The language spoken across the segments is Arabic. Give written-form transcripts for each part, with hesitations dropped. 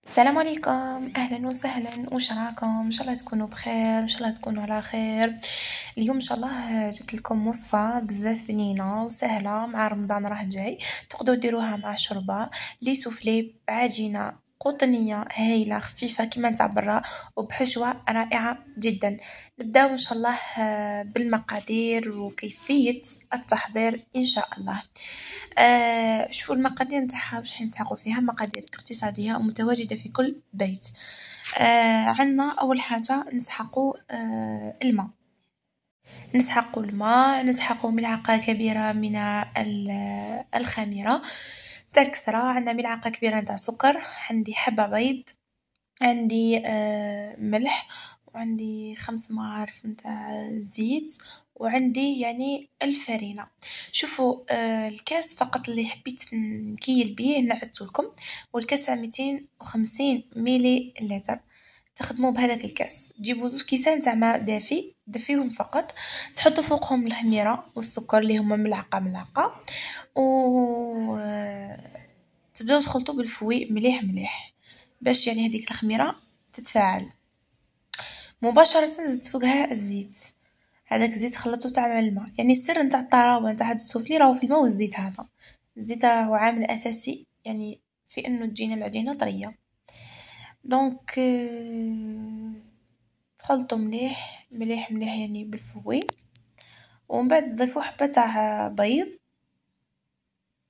السلام عليكم، اهلا وسهلا. وش راكم؟ ان شاء الله تكونوا بخير، ان شاء الله تكونوا على خير. اليوم ان شاء الله جبت لكم وصفه بزاف بنينه وسهله مع رمضان راه جاي. تقدروا ديروها مع شوربه لي سوفلي بعجينه قطنيه هايله خفيفه كما تاع برا وبحشوه رائعه جدا. نبداو ان شاء الله بالمقادير وكيفيه التحضير ان شاء الله. شوفوا المقادير نتاعها واش حنسحقوا فيها، مقادير اقتصادية ومتواجدة في كل بيت. عندنا أول حاجة نسحقوا الماء. نسحقوا ملعقة كبيرة من الخميرة تاع الكسرة. عندنا ملعقة كبيرة تاع سكر، عندي حبة بيض، عندي ملح، وعندي 5 معالق نتاع زيت، وعندي يعني الفرينة. شوفوا الكاس فقط اللي حبيت نكيل بيه نعدته لكم، والكاس 250 ميلي لتر. تخدموا بهذاك الكاس، تجيبوا زوج كيسان تاع ماء دافي، دفيهم فقط، تحطوا فوقهم الخميره والسكر اللي هما ملعقه و تبداو تخلطوا بالفوي مليح مليح باش يعني هذيك الخميره تتفاعل. مباشره زدت فوقها الزيت، هذاك الزيت خلطته تاع الماء. يعني السر نتاع الطراوه نتاع هاد السوفلي راهو في الماء والزيت. هذا الزيت راهو عامل اساسي يعني في انه تجينا العجينه طريه. دونك تخلطوا مليح مليح مليح يعني بالفوي، ومن بعد تضيفوا حبه تاع بيض.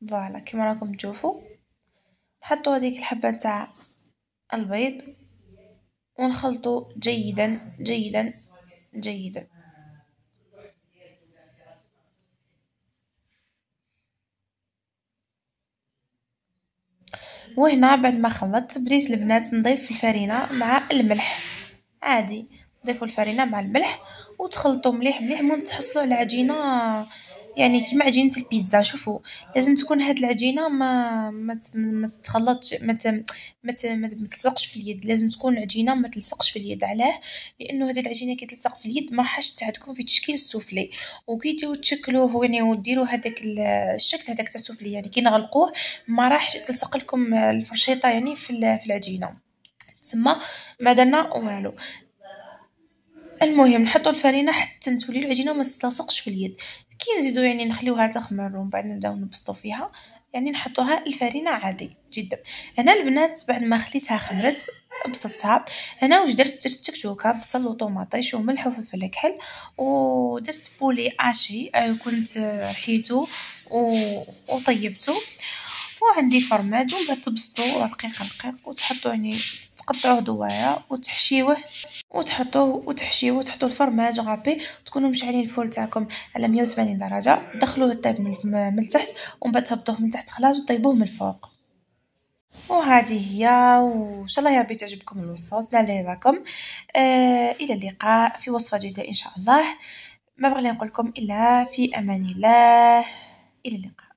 فوالا كيما راكم تشوفوا، نحطوا هذيك الحبه تاع البيض ونخلطوا جيدا جيدا جيدا. وهنا بعد ما خلطت بديت البنات نضيف الفرينة مع الملح عادي. ضيفوا الفرينة مع الملح وتخلطوا مليح مليح، المهم تحصلوا على عجينة يعني كيما عجينة البيتزا. شوفوا لازم تكون هاد العجينة ما تتخلطش، ما تلصقش في اليد. لازم تكون عجينة ما تلصقش في اليد. علاه؟ لانه هذه العجينة كي تلصق في اليد ما راحش تساعدكم في تشكيل السوفلي. وكي تشكلوه يعني وديروا هذاك الشكل هذاك تاع السوفلي، يعني كي نغلقوه ما راحش تلصق لكم الفرشيطة يعني في العجينة. تسمى ما درنا والو. المهم نحطوا الفرينه حتى تولي العجينه ما تلصقش في اليد. كي نزيدو يعني نخليوها تخمر ومن بعد نبداو نبسطو فيها، يعني نحطوها الفرينه عادي جدا. هنا البنات بعد ما خليتها خمرت بسطتها. هنا واش درت تكتوكه بصل وطوماطيش وملح وفلفل كحل، ودرت بولي عشي كنت حيتو وطيبته، وعندي فرماج. ومن بعد تبسطوه رقيق رقيق وتحطوه يعني تقطعوه دوايا وتحشيوه وتحطوا الفرماج غابي. تكونوا مشعلين الفور تاعكم على 180 درجه، دخلوه الطيب من التحت ومن بعد تهبطوه من التحت خلاص وطيبوه من الفوق. وهذه هي، وان شاء الله يا ربي تعجبكم الوصفه. وصلنا لكم الى اللقاء في وصفه جديده ان شاء الله. ما بغي نقول لكم الا في امان الله. الى اللقاء.